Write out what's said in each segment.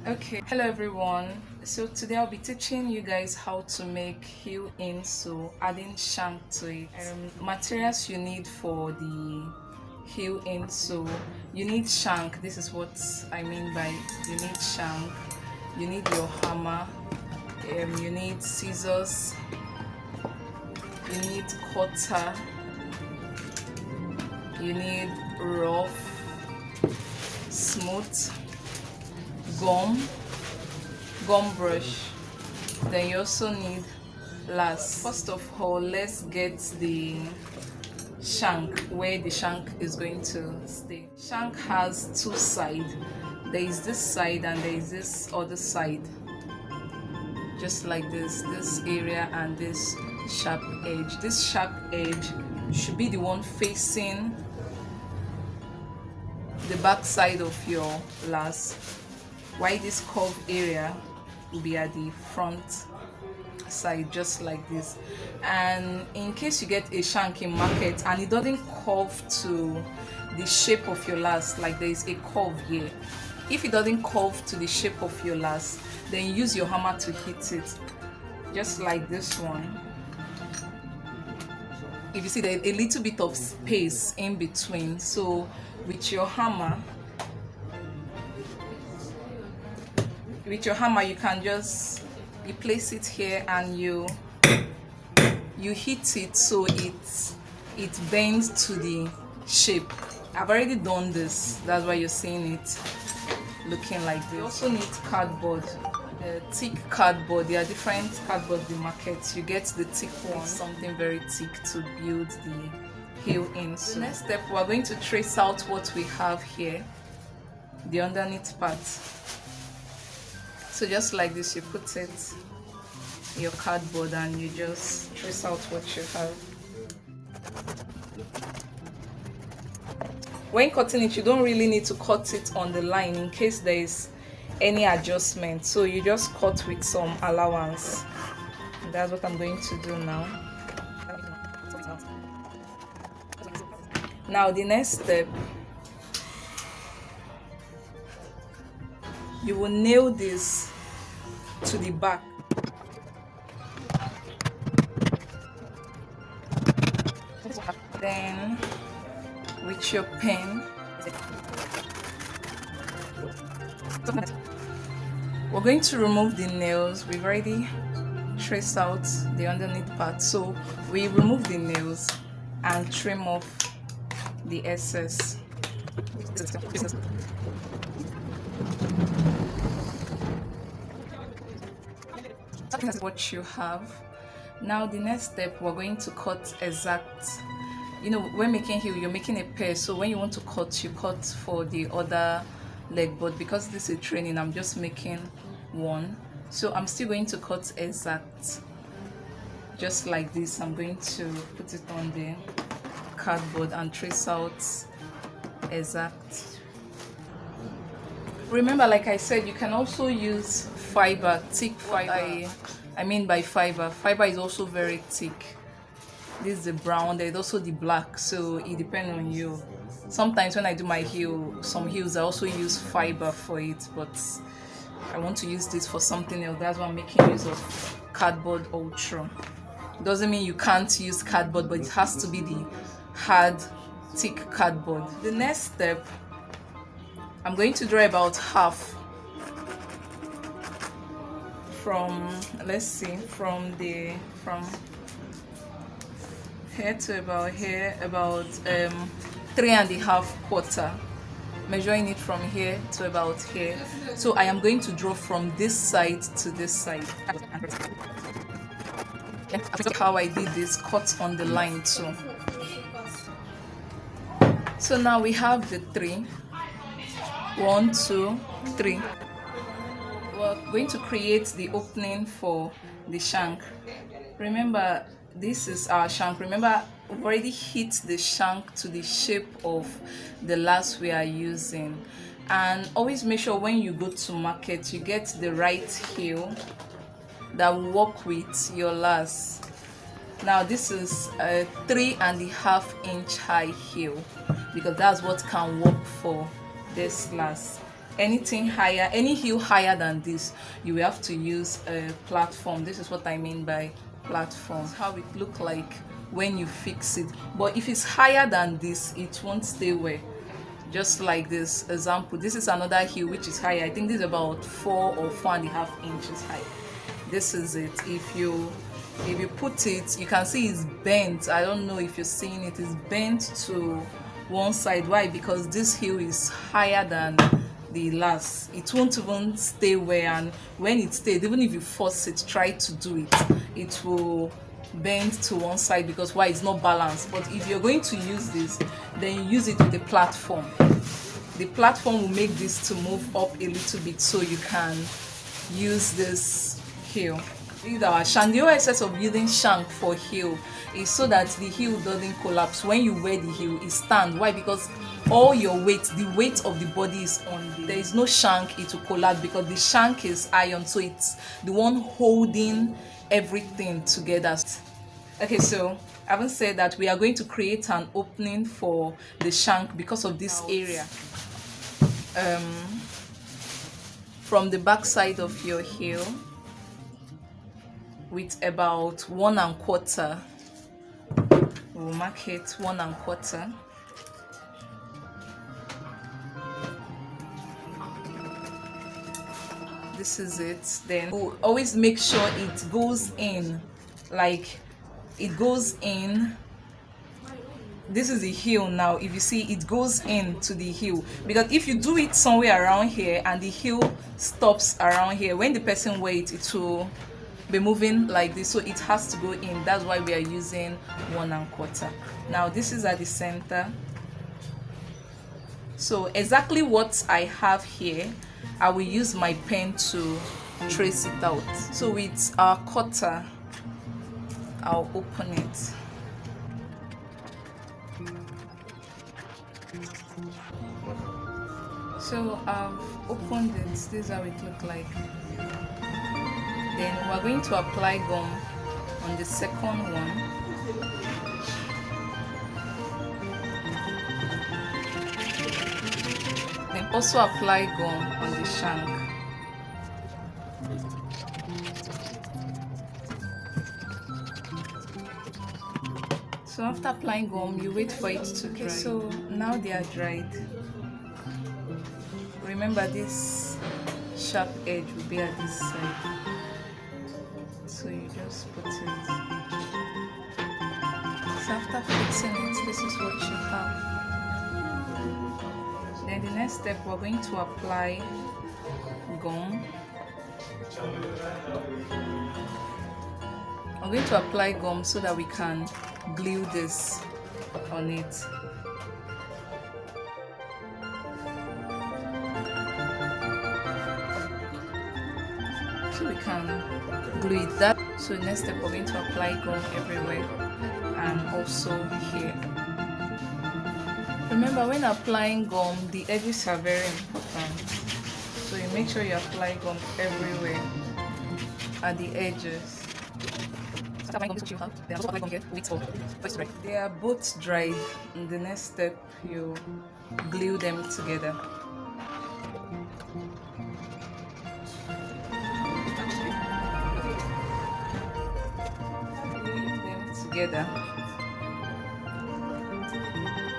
Okay, hello everyone. So today I'll be teaching you guys how to make heel insole, adding shank to it. Materials you need for the heel insole: you need shank. This is what I mean by you need shank. You need your hammer. You need scissors. You need cutter. You need rough, smooth, gum brush. Then you also need last. First of all, let's get the shank, where the shank is going to stay. Shank has two sides. There is this side and there is this other side, just like this area and this sharp edge. This sharp edge should be the one facing the back side of your last, while this curved area will be at the front side, just like this. And in case you get a shank in market and it doesn't curve to the shape of your last, like there is a curve here, if it doesn't curve to the shape of your last, then use your hammer to hit it, just like this one. If you see there's a little bit of space in between, so with your hammer you can just place it here and you hit it so it bends to the shape. I've already done this, that's why you're seeing it looking like this. You also need cardboard, thick cardboard. There are different cardboard in the market. You get the thick one, something very thick to build the heel in. So next step, we're going to trace out what we have here, the underneath part. So just like this, you put it your cardboard and you just trace out what you have. When cutting it, you don't really need to cut it on the line in case there is any adjustment, so you just cut with some allowance. That's what I'm going to do now. Now the next step, you will nail this to the back. Then with your pen, we're going to remove the nails. We've already traced out the underneath part, so we remove the nails and trim off the excess. That's what you have. Now the next step, we're going to cut exact. When making heel, you're making a pair, so when you want to cut, you cut for the other leg, but because this is training, I'm just making one, so I'm still going to cut exact, just like this. I'm going to put it on the cardboard and trace out exact. Remember, like I said, you can also use fiber, thick fiber. I mean by fiber is also very thick. This is the brown, there's also the black, so it depends on you. Sometimes when I do my heel, some heels I also use fiber for it, but I want to use this for something else. That's why I'm making use of cardboard ultra. Doesn't mean you can't use cardboard, but it has to be the hard, thick cardboard. The next step, I'm going to draw about half from, let's see, from here to about here, about 3.5 quarter, measuring it from here to about here. So I am going to draw from this side to this side. How I did this, cut on the line too. So now we have the 3. 1, 2, 3. We're going to create the opening for the shank. Remember, this is our shank. Remember, we've already hit the shank to the shape of the last we are using. And always make sure when you go to market, you get the right heel that will work with your last. Now this is a 3.5 inch high heel, because that's what can work for this last. anything higher, any heel higher than this, you will have to use a platform. This is what I mean by platform. How it look like when you fix it. But if it's higher than this, it won't stay where. Just like this example, this is another heel which is higher. I think this is about 4 or 4.5 inches high. This is it. If you put it, you can see it's bent. I don't know if you're seeing it. It's bent to one side. Why? Because this heel is higher than the last. It won't even stay where, and when it stays, even if you force it, try to do it, it will bend to one side, because why? It's not balanced. But if you're going to use this, then you use it with the platform. The platform will make this to move up a little bit, so you can use this heel. Our shank, the essence of using shank for heel is so that the heel doesn't collapse. When you wear the heel, it stands. Why? Because all your weight, the weight of the body is on. There is no shank, it will collapse, because the shank is iron, so it's the one holding everything together. Okay, so having said that, we are going to create an opening for the shank because of this area. From the back side of your heel, with about 1 1/4, we'll mark it 1 1/4. This is it. Then we'll always make sure it goes in, like it goes in. This is the heel now. If you see, it goes into the heel, because if you do it somewhere around here and the heel stops around here, when the person wears it, it will be moving like this, so it has to go in. That's why we are using 1 1/4. Now this is at the center. So exactly what I have here, I will use my pen to trace it out. So with our cutter, I'll open it. So I've opened it. This is how it looks like. Then we're going to apply gum on the second one. Then also apply gum on the shank. So after applying gum, you wait for it to dry. So now they are dried. Remember, this sharp edge will be at this side. So you just put it. So after fixing it, this is what you have. Then the next step, we're going to apply gum. I'm going to apply gum so that we can glue this on it. So we can glue it that. So next step, we're going to apply gum everywhere and also here. Remember, when applying gum, the edges are very important. So you make sure you apply gum everywhere at the edges. They are both dried. In the next step, you glue them together. Glue them together.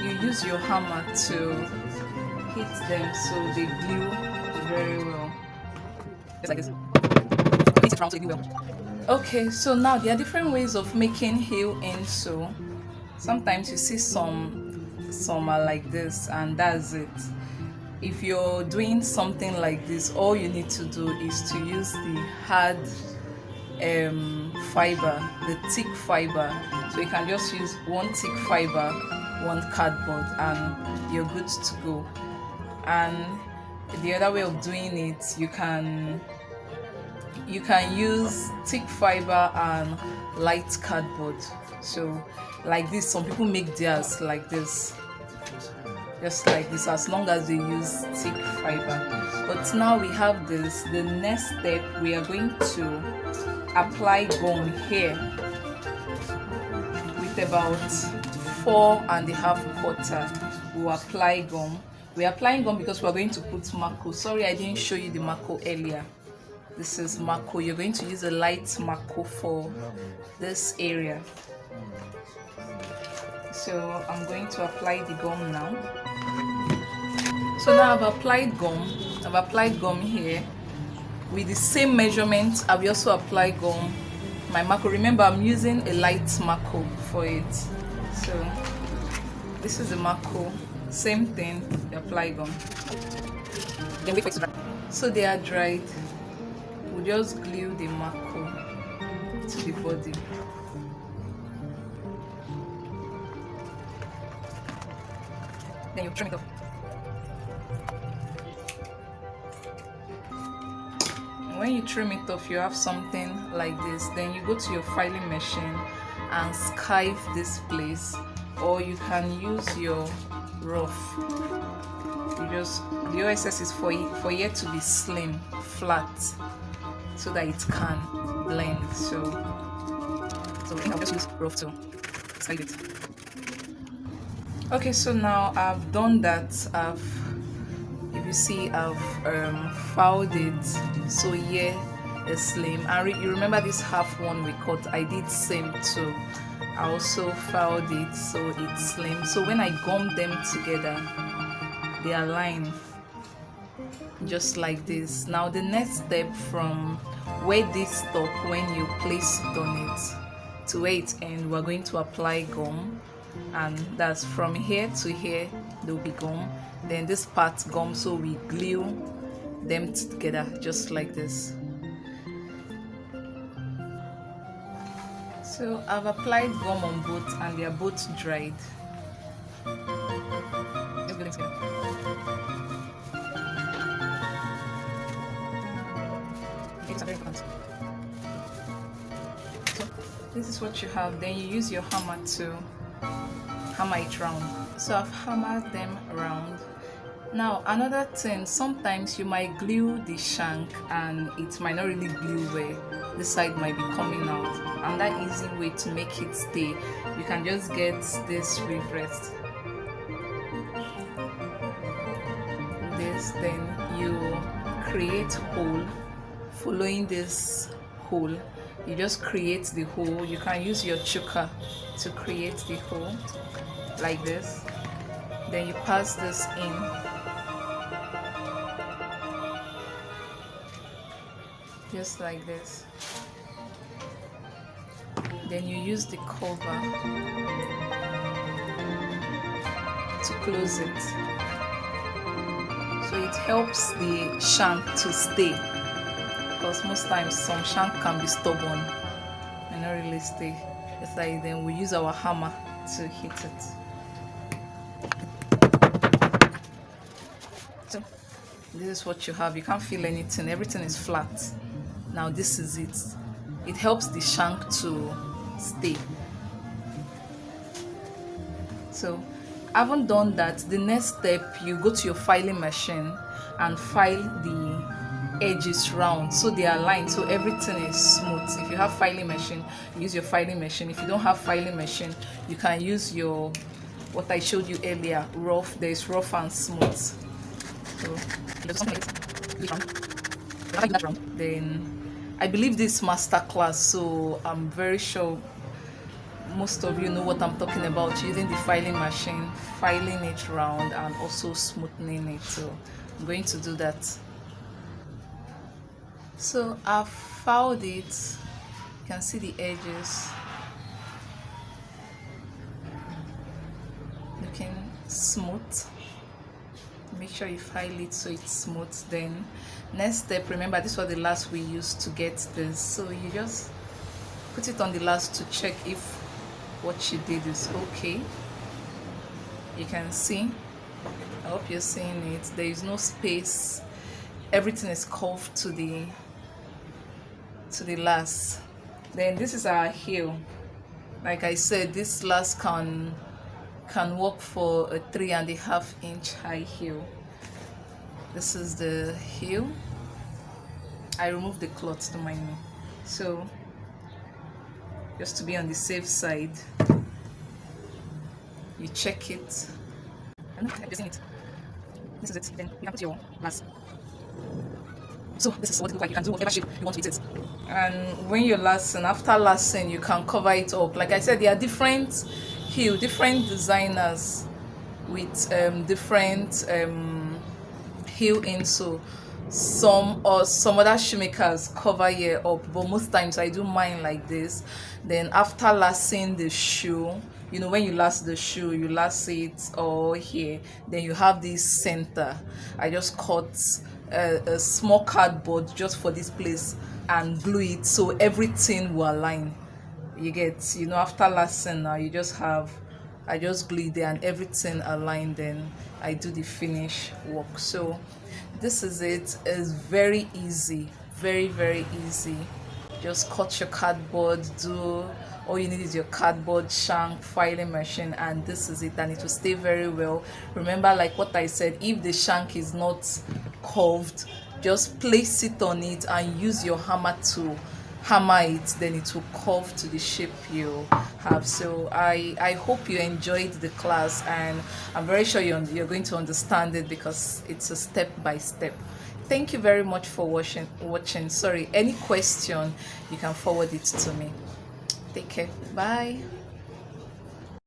You use your hammer to hit them so they glue very well. Just like this. Hit it round so they glue well. Okay, so now there are different ways of making heel insole. Sometimes you see some are like this, and that's it. If you're doing something like this, all you need to do is to use the hard fiber, the thick fiber. So you can just use one thick fiber, one cardboard, and you're good to go. And the other way of doing it, you can use thick fiber and light cardboard. So like this, some people make theirs like this, just like this, as long as they use thick fiber. But now we have this. The next step, we are going to apply gum here with about 4 1/4 quarter. We'll apply gum. We're applying gum because we're going to put mako. Sorry, I didn't show you the mako earlier. This is mako. You're going to use a light mako for this area. So I'm going to apply the gum now. So now I've applied gum here with the same measurement. I will also apply gum my mako. Remember, I'm using a light mako for it. So this is the mako, same thing. You apply gum, then wait for it to dry. So they are dried. We'll just glue the mako to the body. Then you trim it off. When you trim it off, you have something like this. Then you go to your filing machine and skive this place, or you can use your rough. The OSS is for it to be slim, flat, so that it can blend. So I'll just use rough to skive it. Okay, so now I've done that. If you see, I've filed it, so here is slim. And you remember this half one we cut, I did same too. I also filed it so it's slim. So when I gum them together, they align just like this. Now the next step, from where this stop, when you place it on it to where it ends, we're going to apply gum. And that's from here to here, there'll be gum. Then this part gum, so we glue them together just like this. So I've applied gum on both and they are both dried. Just glue them together. Okay, these are very important. So this is what you have. Then you use your hammer to hammer it round. So I've hammered them around. Now another thing, sometimes you might glue the shank and it might not really glue well. The side might be coming out, and that easy way to make it stay, you can just get this reverse. This, then you create hole. Following this hole, you just create the hole. You can use your choker to create the hole like this. Then you pass this in, just like this. Then you use the cover to close it, so it helps the shank to stay, because most times some shank can be stubborn and not really stay. It's like, then we use our hammer to hit it. So this is what you have. You can't feel anything, everything is flat. Now this is it. It helps the shank to stay. So I haven't done that. The next step, you go to your filing machine and file the edges round so they are aligned, so everything is smooth. If you have filing machine, use your filing machine. If you don't have filing machine, you can use your, what I showed you earlier, rough. There is rough and smooth. So then I believe this masterclass, so I'm very sure most of you know what I'm talking about, using the filing machine, filing it round and also smoothing it. So I'm going to do that. So I've filed it. You can see the edges looking smooth. Make sure you file it so it's smooth. Then next step, remember this was the last we used to get this, so you just put it on the last to check if what you did is okay. You can see, I hope you're seeing it, there is no space, everything is curved to the last. Then this is our heel. Like I said, this last can work for a 3.5 inch high heel. This is the heel. I removed the cloth to my knee, so just to be on the safe side, you check it. I'm using it. this is it. Then you can put your last. So this is what it looks like. You can do whatever shape you want with it. And when you're lasting, after lasting, you can cover it up. Like I said, there are different different designers with different heel insole. Some other shoemakers cover here up, but most times I do mine like this. Then after lasting the shoe, you know, when you last the shoe, you last it all here, then you have this center. I just cut a small cardboard just for this place and glue it so everything will align. You get, you know, after lasting now, you just have, I just glue it there and everything aligned, then I do the finish work. So this is it. It's very easy, very easy. Just cut your cardboard, do all you need is your cardboard, shank, filing machine, and this is it, and it will stay very well. Remember, like what I said, if the shank is not curved, just place it on it and use your hammer to hammer it, then it will curve to the shape you have. So I hope you enjoyed the class, and I'm very sure you're going to understand it because it's a step by step. Thank you very much for watching. Sorry, any question, you can forward it to me. Take care. Bye.